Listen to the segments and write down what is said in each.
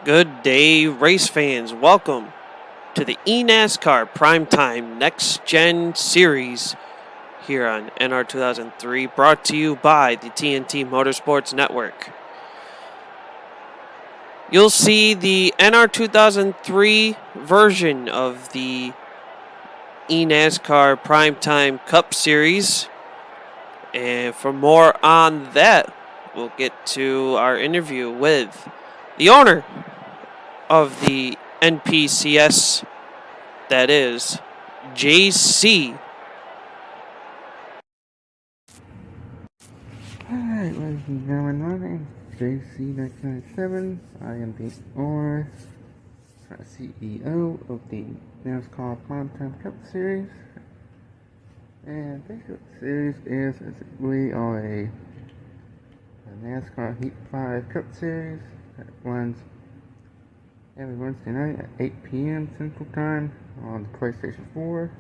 Good day, race fans. Welcome to the eNASCAR Primetime Next Gen Series here on NR 2003, brought to you by the TNT Motorsports Network. You'll see the NR 2003 version of the eNASCAR Primetime Cup Series. And for more on that, we'll get to our interview with the owner of the eNPCS, that is JC. Alright, ladies and gentlemen, my name is JC1997. I am the owner, CEO of the NASCAR Primetime Cup Series. And basically what the series is we are a NASCAR Heat 5 Cup Series that runs every Wednesday night at 8 p.m. Central Time on the PlayStation 4.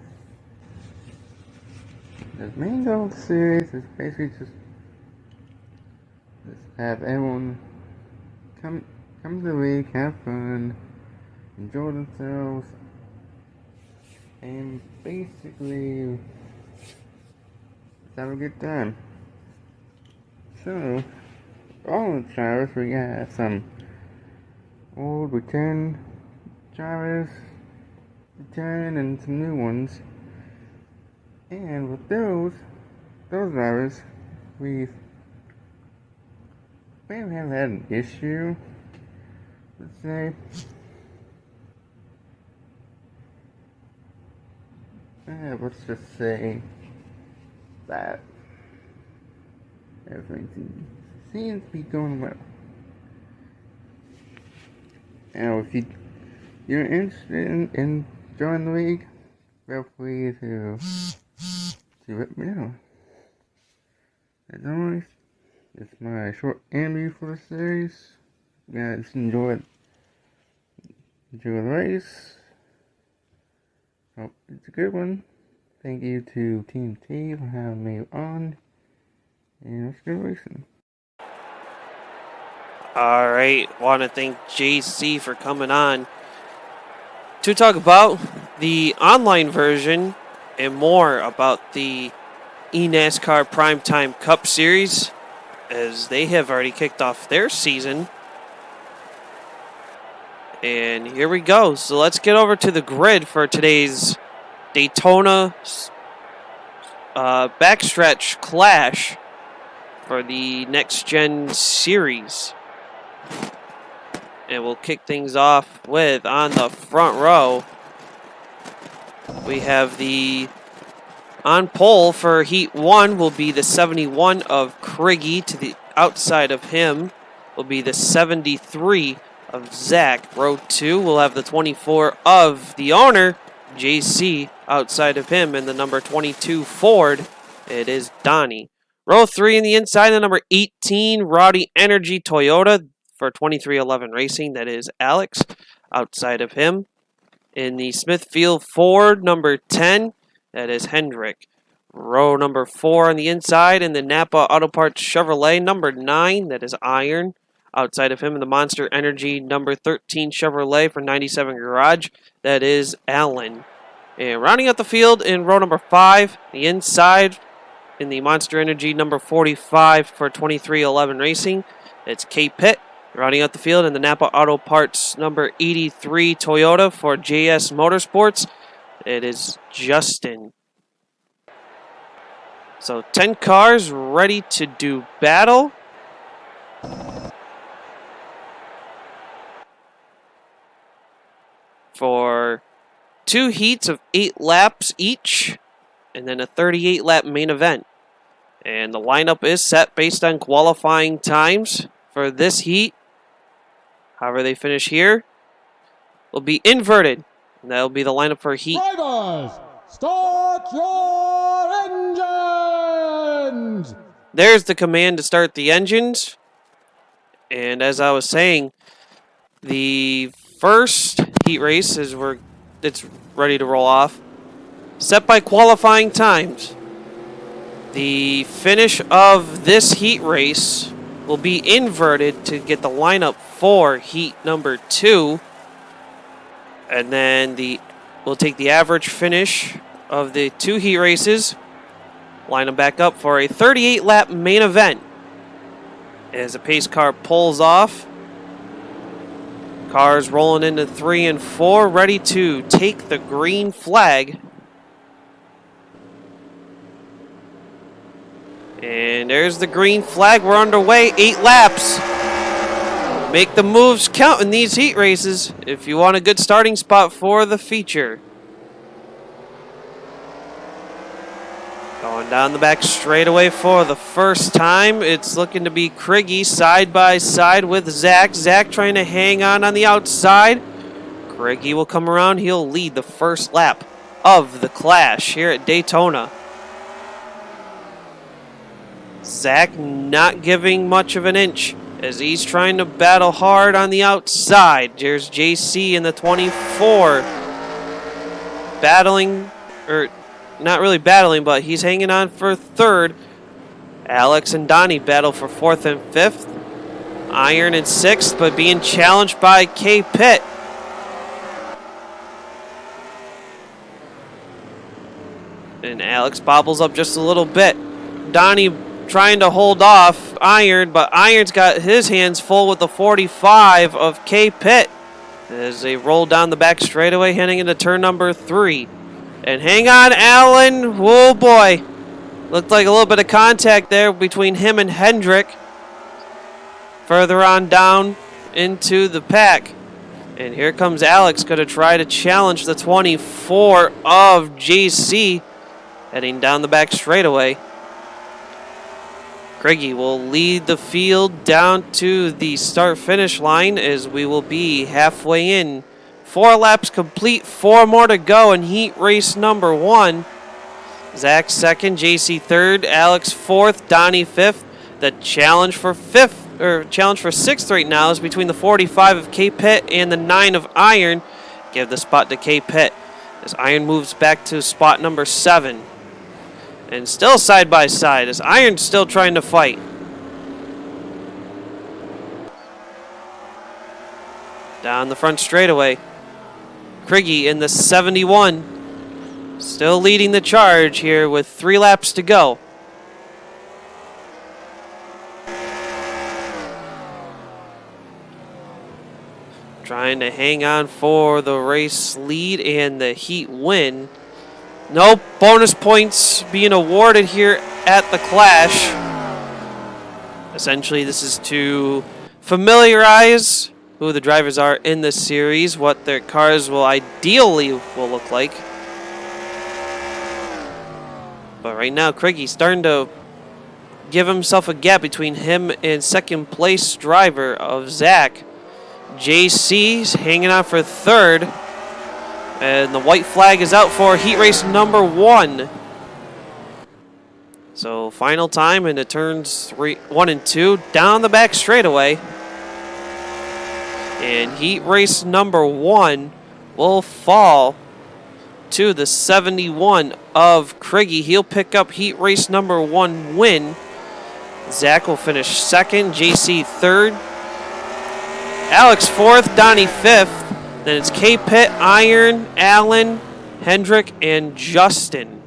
The main goal of the series is basically just have everyone come to the league, have fun, enjoy themselves, and basically have a good time. So, all the drivers, we got some old return drivers, and some new ones. And with those drivers, we haven't had an issue, let's say. Let's just say that everything seems to be going well. Now, if you're interested in joining the league, feel free to let me know. As always, it's my short interview for the series. Guys, enjoy the race. Hope it's a good one. Thank you to Team T for having me on. And let's go racing. Alright, want to thank JC for coming on to talk about the online version and more about the eNASCAR Primetime Cup Series, as they have already kicked off their season. And here we go. So let's get over to the grid for today's Daytona backstretch clash for the Next Gen Series. And we'll kick things off with, on the front row, we have the on pole for Heat 1 will be the 71 of Criggy. To the outside of him will be the 73 of Zach. Row 2 will have the 24 of the owner, JC. Outside of him, and the number 22 Ford, it is Donnie. Row 3 in the inside, the number 18 Rowdy Energy Toyota for 2311 Racing, that is Alex. Outside of him, in the Smithfield Ford, number 10, that is Hendrick. Row number 4 on the inside, in the Napa Auto Parts Chevrolet, number 9, that is Iron. Outside of him, in the Monster Energy, number 13 Chevrolet for 97 Garage, that is Allen. And rounding out the field in row number 5, the inside, in the Monster Energy, number 45 for 2311 Racing, it's K Pitt. Rounding out the field in the Napa Auto Parts, number 83 Toyota for JS Motorsports, it is Justin. So 10 cars ready to do battle. For 2 heats of 8 laps each, and then a 38-lap main event. And the lineup is set based on qualifying times for this heat. However they finish here will be inverted. And that will be the lineup for Heat. Drivers, start your engines! There's the command to start the engines. And as I was saying, the first heat race it's ready to roll off. Set by qualifying times. The finish of this heat race will be inverted to get the lineup for heat number 2. And then we'll take the average finish of the 2 heat races, line them back up for a 38-lap main event. As the pace car pulls off, cars rolling into 3 and 4, ready to take the green flag. And there's the green flag. We're underway. 8 laps. Make the moves count in these heat races if you want a good starting spot for the feature. Going down the back straightaway for the first time. It's looking to be Criggy side by side with Zach. Zach trying to hang on the outside. Criggy will come around. He'll lead the first lap of the clash here at Daytona. Zach not giving much of an inch as he's trying to battle hard on the outside. There's JC in the 24 battling, or not really battling, but he's hanging on for 3rd. Alex and Donnie battle for 4th and 5th. Iron in 6th, but being challenged by K. Pitt. And Alex bobbles up just a little bit. Donnie trying to hold off Iron, but Iron's got his hands full with the 45 of K. Pitt as they roll down the back straightaway, heading into turn number 3. And hang on, Allen. Whoa, boy. Looked like a little bit of contact there between him and Hendrick. Further on down into the pack. And here comes Alex, going to try to challenge the 24 of JC, heading down the back straightaway. Craigie will lead the field down to the start-finish line as we will be halfway in. 4 laps complete, 4 more to go in heat race number 1. Zach 2nd, JC 3rd, Alex 4th, Donnie 5th. The challenge for 6th right now is between the 45 of K. Pitt and the 9 of Iron. Give the spot to K. Pitt as Iron moves back to spot number 7. And still side by side as Iron's still trying to fight. Down the front straightaway. Craigie in the 71. Still leading the charge here with 3 laps to go. Trying to hang on for the race lead and the heat win. No bonus points being awarded here at the Clash. Essentially, this is to familiarize who the drivers are in the series, what their cars will ideally look like. But right now, Craigie's starting to give himself a gap between him and second place driver of Zach. JC's hanging on for 3rd. And the white flag is out for heat race number 1. So final time into turns 1 and 2 down the back straightaway. And heat race number 1 will fall to the 71 of Craigie. He'll pick up heat race number 1 win. Zach will finish 2nd, JC 3rd, Alex 4th, Donnie 5th. Then it's K. Pitt, Iron, Allen, Hendrick, and Justin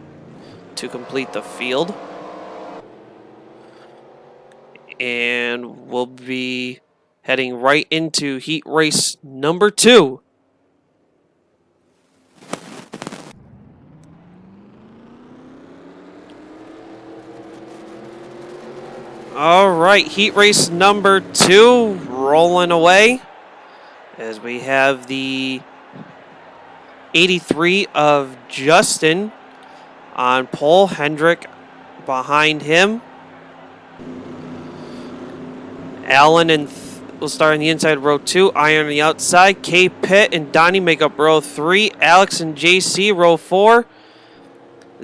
to complete the field. And we'll be heading right into heat race number 2. All right, heat race number 2 rolling away as we have the 83 of Justin on pole. Hendrick behind him. Allen will start on the inside, row 2. Iron on the outside. K. Pitt and Donnie make up row 3. Alex and JC, row 4.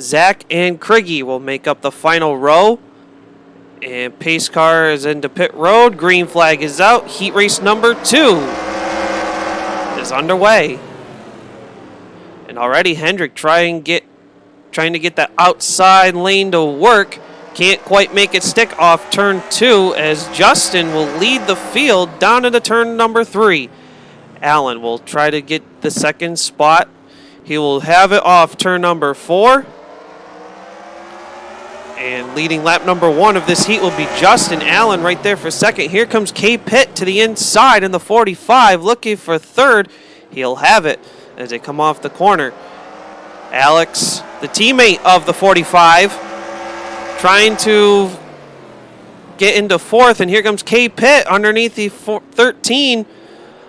Zach and Craigie will make up the final row. And pace car is into pit road. Green flag is out. Heat race number 2 is underway. And already Hendrick trying to get that outside lane to work. can't quite make it stick off turn 2 as Justin will lead the field down into turn number 3. Allen will try to get the second spot. He will have it off turn number 4. And leading lap number 1 of this heat will be Justin. Allen right there for second. Here comes K. Pitt to the inside in the 45, looking for third. He'll have it as they come off the corner. Alex, the teammate of the 45, trying to get into fourth, and here comes K. Pitt underneath the 13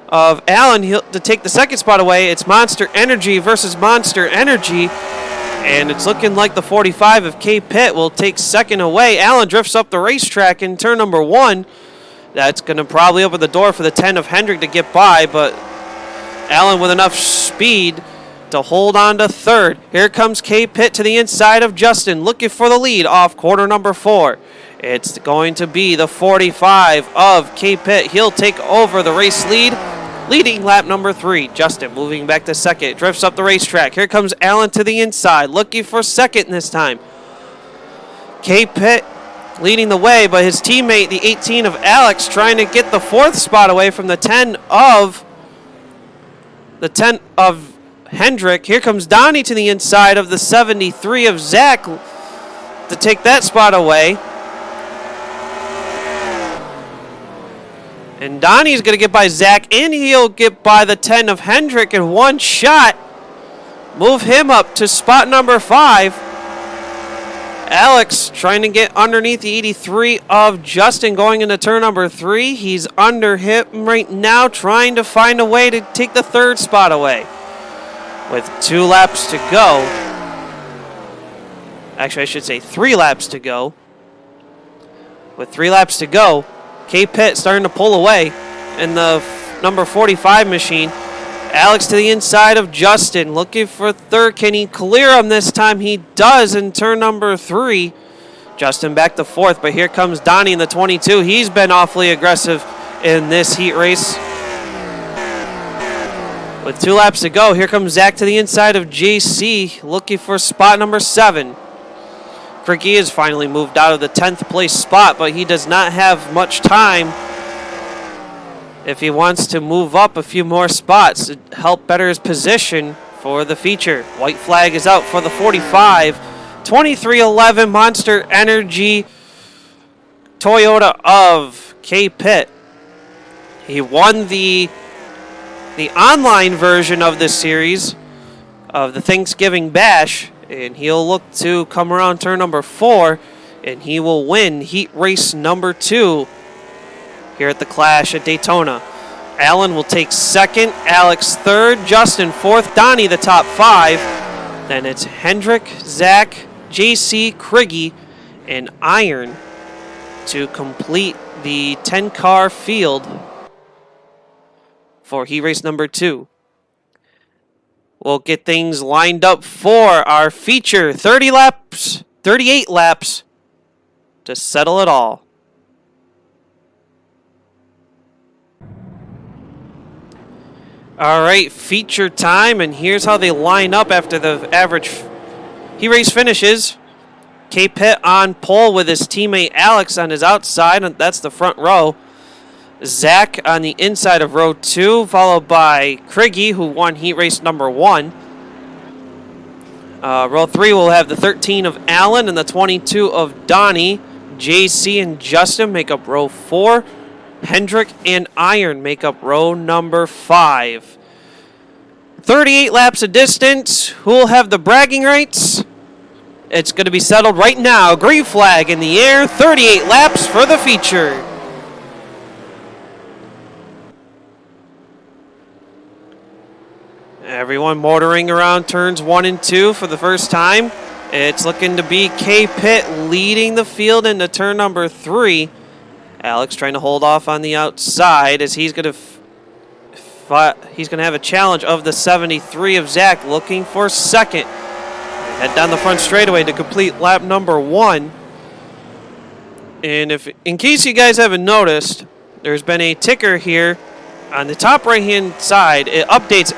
of Allen to take the second spot away. It's Monster Energy versus Monster Energy, and it's looking like the 45 of K. Pitt will take second away. Allen drifts up the racetrack in turn number 1. That's going to probably open the door for the 10 of Hendrick to get by, but Allen with enough speed to hold on to third. Here comes K. Pitt to the inside of Justin, looking for the lead off quarter number 4. It's going to be the 45 of K. Pitt. He'll take over the race lead, leading lap number 3. Justin moving back to second, drifts up the racetrack. Here comes Allen to the inside, looking for second this time. K. Pitt leading the way, but his teammate, the 18 of Alex, trying to get the 4th spot away from the 10 of Hendrick. Here comes Donnie to the inside of the 73 of Zach to take that spot away. And Donnie's going to get by Zach, and he'll get by the 10 of Hendrick in one shot. Move him up to spot number 5. Alex trying to get underneath the 83 of Justin going into turn number 3. He's under him right now, trying to find a way to take the 3rd spot away. With 2 laps to go. Actually, I should say 3 laps to go. With 3 laps to go, K. Pitt starting to pull away in the number 45 machine. Alex to the inside of Justin, looking for third. Can he clear him this time? He does in turn number 3. Justin back to 4th, but here comes Donnie in the 22. He's been awfully aggressive in this heat race. With 2 laps to go, here comes Zach to the inside of JC, looking for spot number 7. Cricky has finally moved out of the 10th place spot, but he does not have much time if he wants to move up a few more spots to help better his position for the feature. White flag is out for the 45. 2311 Monster Energy Toyota of K. Pitt. He won the online version of this series of the Thanksgiving Bash, and he'll look to come around turn number 4, and he will win heat race number 2 here at the Clash at Daytona. Allen will take second, Alex third, Justin 4th, Donnie the top 5. Then it's Hendrick, Zach, JC, Criggy, and Iron to complete the 10-car field for heat race number 2. We'll get things lined up for our feature. 38 laps to settle it all. All right, feature time, and here's how they line up after the average heat race finishes. K. Pitt on pole with his teammate Alex on his outside, and that's the front row. Zach on the inside of row 2, followed by Criggy, who won heat race number 1. Row 3 will have the 13 of Allen and the 22 of Donnie. JC and Justin make up row 4. Hendrick and Iron make up row number 5. 38 laps of distance. Who will have the bragging rights? It's going to be settled right now. Green flag in the air. 38 laps for the feature. Everyone motoring around turns 1 and 2 for the first time. It's looking to be K. Pitt leading the field into turn number 3. Alex trying to hold off on the outside as he's going to have a challenge of the 73 of Zach, looking for second. Head down the front straightaway to complete lap number 1. And in case you guys haven't noticed, there's been a ticker here on the top right-hand side. It updates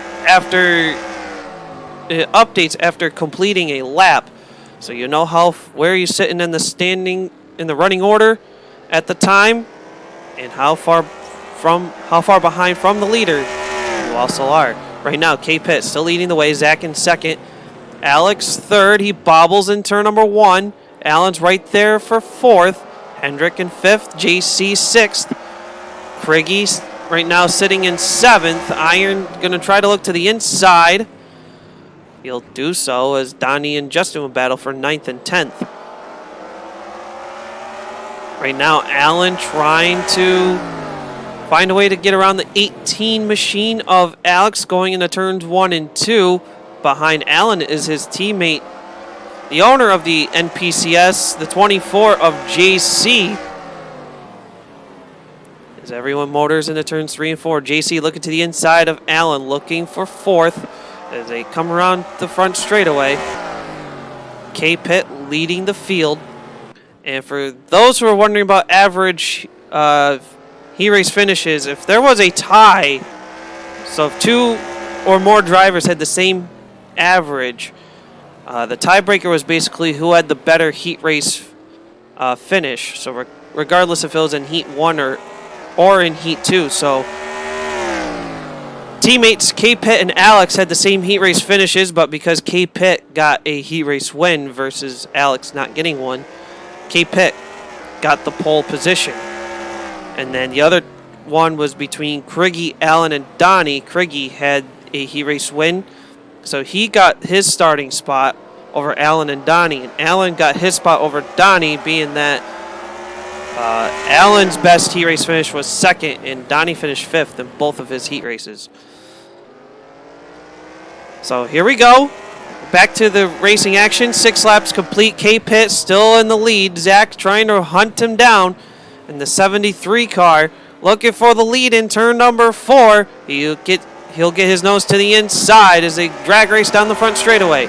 after completing a lap. So you know where you're sitting in the standing in the running order at the time, and how far behind from the leader you also are. Right now, K-Pitt still leading the way. Zach in second. Alex third. He bobbles in turn number 1. Allen's right there for fourth. Hendrick in fifth. JC sixth. Kriggy right now sitting in seventh. Iron going to try to look to the inside. He'll do so as Donnie and Justin will battle for 9th and 10th. Right now, Allen trying to find a way to get around the 18 machine of Alex going into turns 1 and 2. Behind Allen is his teammate, the owner of the eNPCS, the 24 of JC. As everyone motors into turns 3 and 4. JC looking to the inside of Allen, looking for fourth as they come around the front straightaway. K-Pitt leading the field. And for those who are wondering about average heat race finishes, if there was a tie, so if 2 or more drivers had the same average, the tiebreaker was basically who had the better heat race finish. So regardless if it was in heat 1 or in heat 2. So teammates K-Pitt and Alex had the same heat race finishes, but because K-Pitt got a heat race win versus Alex not getting one, K-Pitt got the pole position. And then the other one was between Kriggy, Allen, and Donnie. Kriggy had a heat race win, so he got his starting spot over Allen and Donnie. And Allen got his spot over Donnie, being that Allen's best heat race finish was second, and Donnie finished fifth in both of his heat races. So here we go. Back to the racing action. 6 laps complete. K-Pitt still in the lead. Zach trying to hunt him down in the 73 car. Looking for the lead in turn number 4. He'll get his nose to the inside as they drag race down the front straightaway.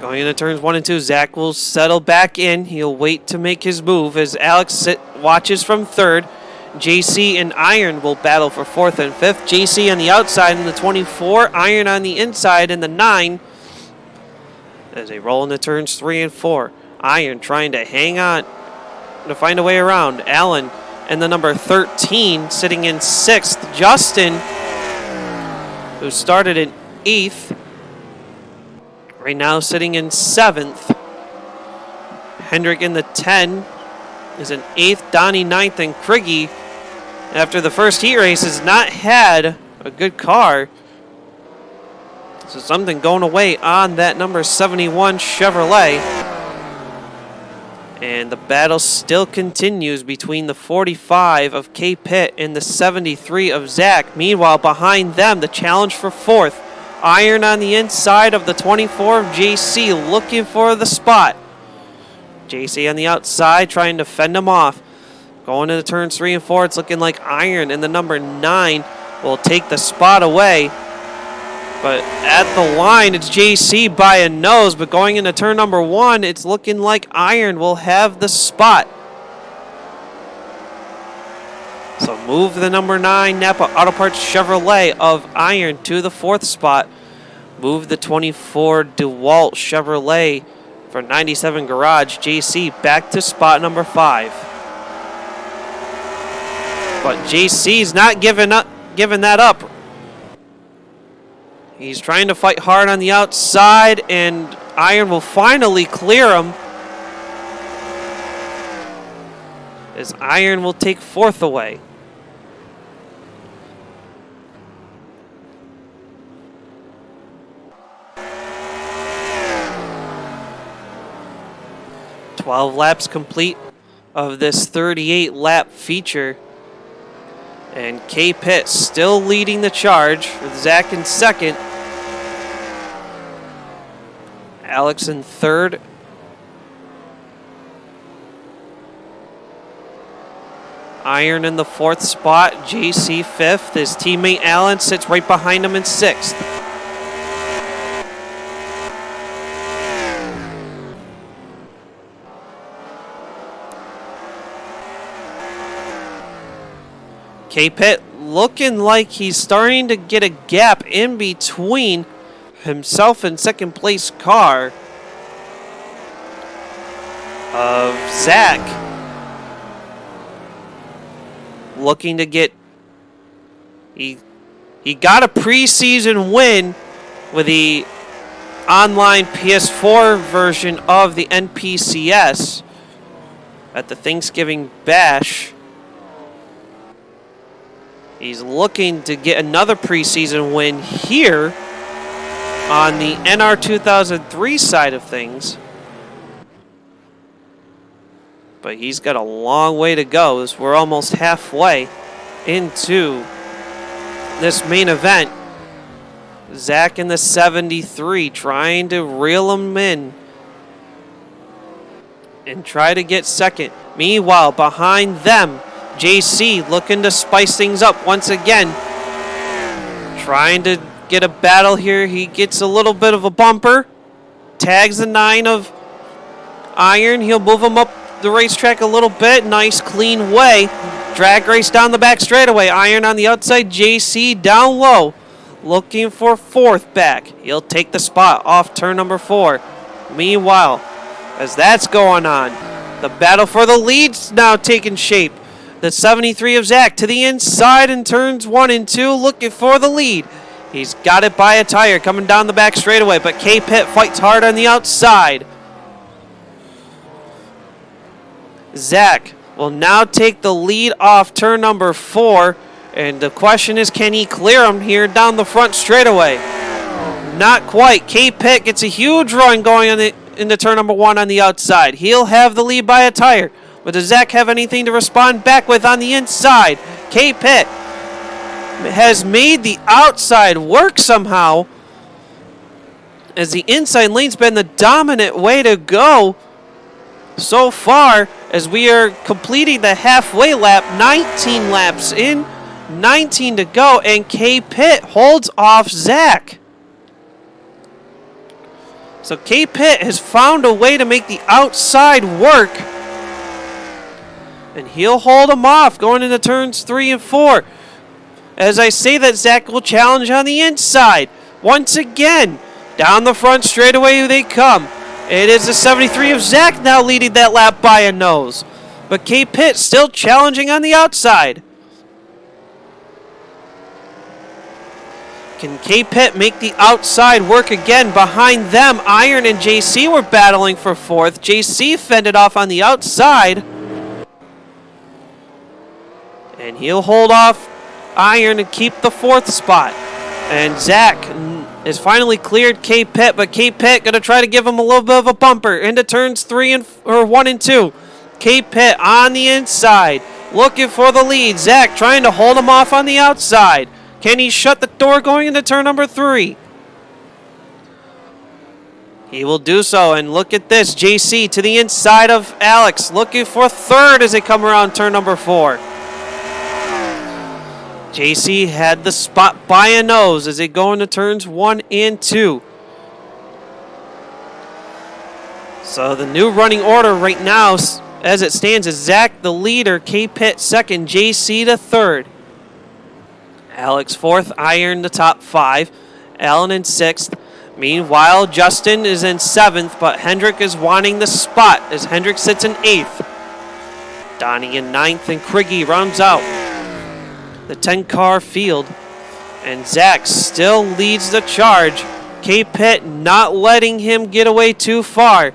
Going into turns 1 and 2, Zach will settle back in. He'll wait to make his move as Alex watches from third. JC and Iron will battle for 4th and 5th. JC on the outside in the 24, Iron on the inside in the 9. As they roll into turns 3 and 4. Iron trying to hang on to find a way around. Allen and the number 13 sitting in 6th. Justin, who started in 8th, right now sitting in 7th. Hendrick in the 10 is in 8th. Donnie 9th, and Kriggy, after the first heat race, has not had a good car. So something going away on that number 71 Chevrolet. And the battle still continues between the 45 of K-Pitt and the 73 of Zach. Meanwhile, behind them, the challenge for 4th. Iron on the inside of the 24 of JC, looking for the spot. JC on the outside, trying to fend him off. Going into turns 3 and 4, it's looking like Iron and the number 9 will take the spot away. But at the line, it's JC by a nose. But going into turn number 1, it's looking like Iron will have the spot. So move the number 9 Napa Auto Parts Chevrolet of Iron to the 4th spot. Move the 24 DeWalt Chevrolet for 97 Garage JC back to spot number 5. But JC's not giving that up. He's trying to fight hard on the outside, and Iron will finally clear him. As Iron will take 4th away. "12 laps complete of this 38-lap feature. And K-Pitt still leading the charge with Zach in 2nd. Alex in 3rd. Iron in the 4th spot. JC 5th. His teammate Allen sits right behind him in 6th. K-Pitt looking like he's starting to get a gap in between himself in second place car of Zach, looking to get, he got a preseason win with the online PS4 version of the eNPCS at the Thanksgiving Bash. He's looking to get another preseason win here on the NR 2003 side of things. But he's got a long way to go as we're almost halfway into this main event. Zach in the 73 trying to reel him in and try to get second. Meanwhile, behind them, JC looking to spice things up once again. Trying to get a battle here. He gets a little bit of a bumper. Tags the 9 of Iron. He'll move him up the racetrack a little bit. Nice, clean way. Drag race down the back straightaway. Iron on the outside. JC down low. Looking for fourth back. He'll take the spot off turn number 4. Meanwhile, as that's going on, the battle for the lead's now taking shape. The 73 of Zach to the inside in turns 1 and 2, looking for the lead. He's got it by a tire coming down the back straightaway, but K-Pitt fights hard on the outside. Zach will now take the lead off turn number 4, and the question is, can he clear him here down the front straightaway? Not quite. K-Pitt gets a huge run going on into turn number 1 on the outside. He'll have the lead by a tire. But does Zach have anything to respond back with on the inside? K-Pitt has made the outside work somehow, as the inside lane's been the dominant way to go so far, as we are completing the halfway lap. 19 laps in, 19 to go, and K-Pitt holds off Zach. So K-Pitt has found a way to make the outside work, and he'll hold him off going into turns 3 and 4. As I say that, Zach will challenge on the inside. Once again, down the front straightaway they come. It is the 73 of Zach now leading that lap by a nose. But K-Pitt still challenging on the outside. Can K-Pitt make the outside work again? Behind them, Iron and JC were battling for fourth. JC fended off on the outside. And he'll hold off Iron and keep the fourth spot. And Zach has finally cleared K-Pitt, but K-Pitt going to try to give him a little bit of a bumper into turns 1 and 2. K-Pitt on the inside, looking for the lead. Zach trying to hold him off on the outside. Can he shut the door going into turn number 3? He will do so, and look at this. JC to the inside of Alex, looking for third as they come around turn number 4. JC had the spot by a nose as they go into turns 1 and 2. So the new running order right now, as it stands, is Zach the leader, K-Pitt second, JC the third. Alex fourth, Iron the top 5, Alan in 6th. Meanwhile, Justin is in 7th, but Hendrick is wanting the spot as Hendrick sits in 8th. Donnie in 9th, and Kriggy rounds out the 10-car field. And Zach still leads the charge. K-Pitt not letting him get away too far.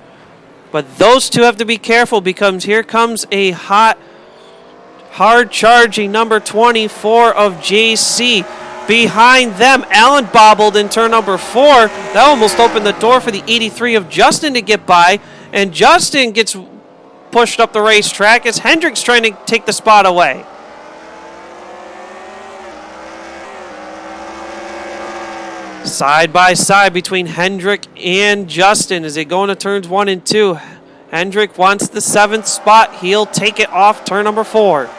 But those two have to be careful, because here comes a hard charging number 24 of JC. Behind them, Allen bobbled in turn number 4. That almost opened the door for the 83 of Justin to get by. And Justin gets pushed up the racetrack as Hendrick's trying to take the spot away. Side by side between Hendrick and Justin as they go into turns 1 and 2. Hendrick wants the 7th spot. He'll take it off turn number 4.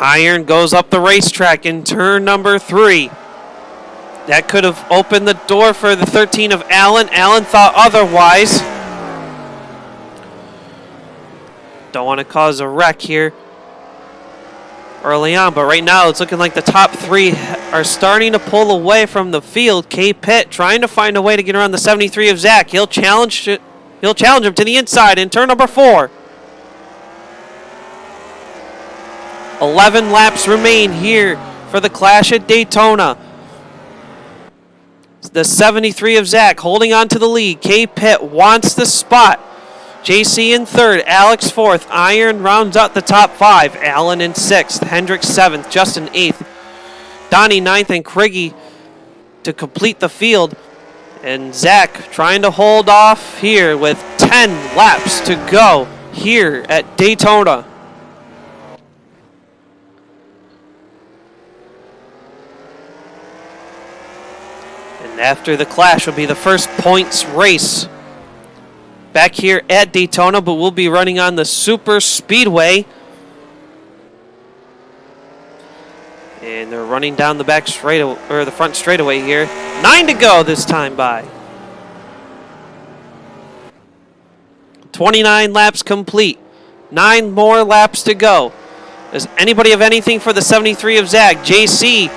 Iron goes up the racetrack in turn number 3. That could have opened the door for the 13 of Allen. Allen thought otherwise. Don't want to cause a wreck here early on, but right now it's looking like the top three are starting to pull away from the field. K. Pitt trying to find a way to get around the 73 of Zach. He'll challenge him to the inside in turn number 4. 11 laps remain here for the clash at Daytona. The 73 of Zach holding on to the lead. K. Pitt wants the spot. JC in 3rd, Alex 4th. Iron rounds out the top 5. Allen in 6th, Hendricks 7th, Justin 8th. Donnie 9th, and Craigie to complete the field. And Zach trying to hold off here with 10 laps to go here at Daytona. And after the clash will be the first points race back here at Daytona, but we'll be running on the Super Speedway. And they're running down the back straight, or the front straightaway here. 9 to go this time by. 29 laps complete. 9 more laps to go. Does anybody have anything for the 73 of Zach? JC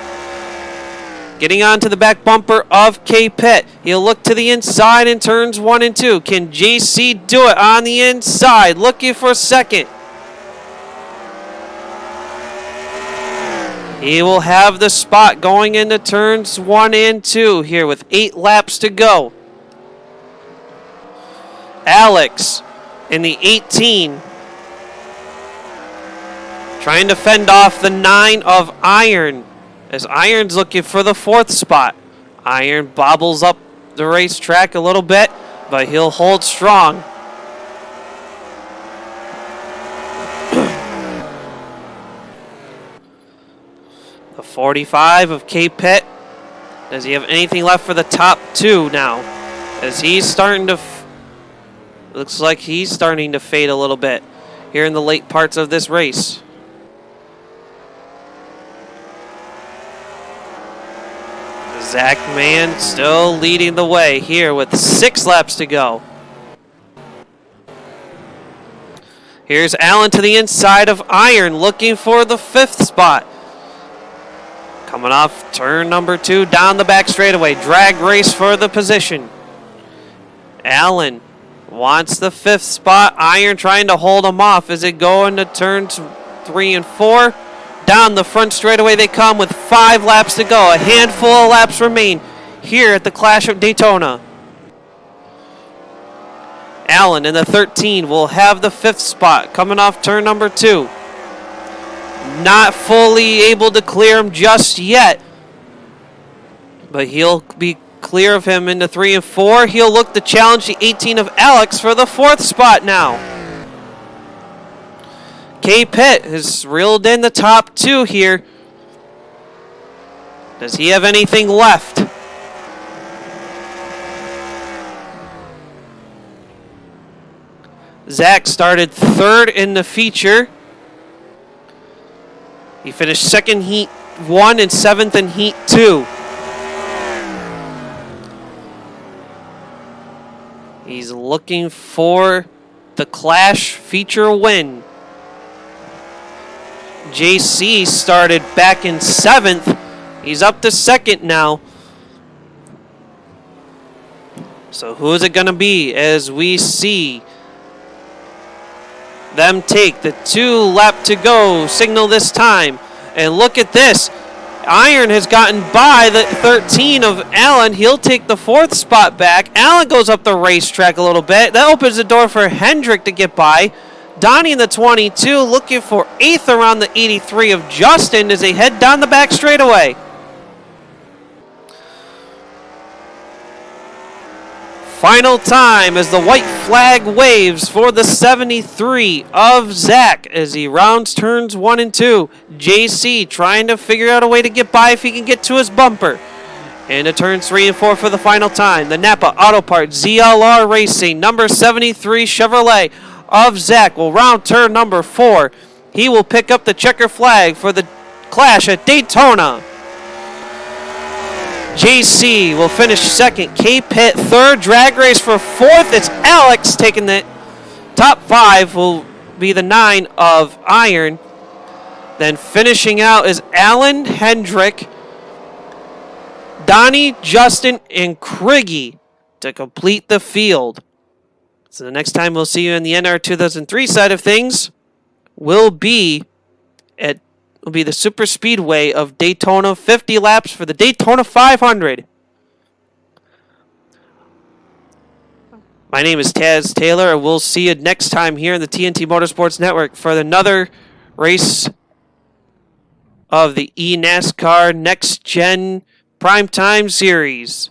getting onto the back bumper of K. Pitt. He'll look to the inside in turns 1 and 2. Can JC do it on the inside? Looking for second. He will have the spot going into turns 1 and 2 here with 8 laps to go. Alex in the 18. Trying to fend off the 9 of Iron, as Iron's looking for the 4th spot. Iron bobbles up the racetrack a little bit, but he'll hold strong. The 45 of K. Pitt. Does he have anything left for the top 2 now? As he's starting to... looks like he's starting to fade a little bit here in the late parts of this race. Zach Mann still leading the way here with 6 laps to go. Here's Allen to the inside of Iron, looking for the 5th spot. Coming off turn number 2 down the back straightaway. Drag race for the position. Allen wants the 5th spot. Iron trying to hold him off as they go into turns 3 and 4. Down the front straightaway they come with 5 laps to go. A handful of laps remain here at the Clash of Daytona. Allen in the 13 will have the 5th spot coming off turn number 2. Not fully able to clear him just yet, but he'll be clear of him into 3 and 4. He'll look to challenge the 18 of Alex for the 4th spot now. K. Pitt has reeled in the top 2 here. Does he have anything left? Zach started 3rd in the feature. He finished 2nd heat 1 and 7th in heat 2. He's looking for the Clash feature win. JC started back in 7th. He's up to 2nd now. So who is it going to be as we see them take the 2 lap to go signal this time? And look at this. Iron has gotten by the 13 of Allen. He'll take the 4th spot back. Allen goes up the racetrack a little bit. That opens the door for Hendrick to get by. Donnie in the 22 looking for 8th around the 83 of Justin as they head down the back straightaway. Final time as the white flag waves for the 73 of Zach as he rounds turns 1 and 2. JC trying to figure out a way to get by if he can get to his bumper. Into turns 3 and 4 for the final time. The Napa Auto Parts ZLR Racing number 73 Chevrolet of Zach will round turn number 4. He will pick up the checker flag for the Clash at Daytona. JC will finish second. K-Pit third. Drag race for fourth. It's Alex taking the top 5. Will be the 9 of Iron. Then finishing out is Alan Hendrick, Donnie, Justin, and Criggy to complete the field. So the next time we'll see you in the NR 2003 side of things will be the Super Speedway of Daytona, 50 laps for the Daytona 500. My name is Taz Taylor, and we'll see you next time here in the TNT Motorsports Network for another race of the eNASCAR Next Gen Primetime Series.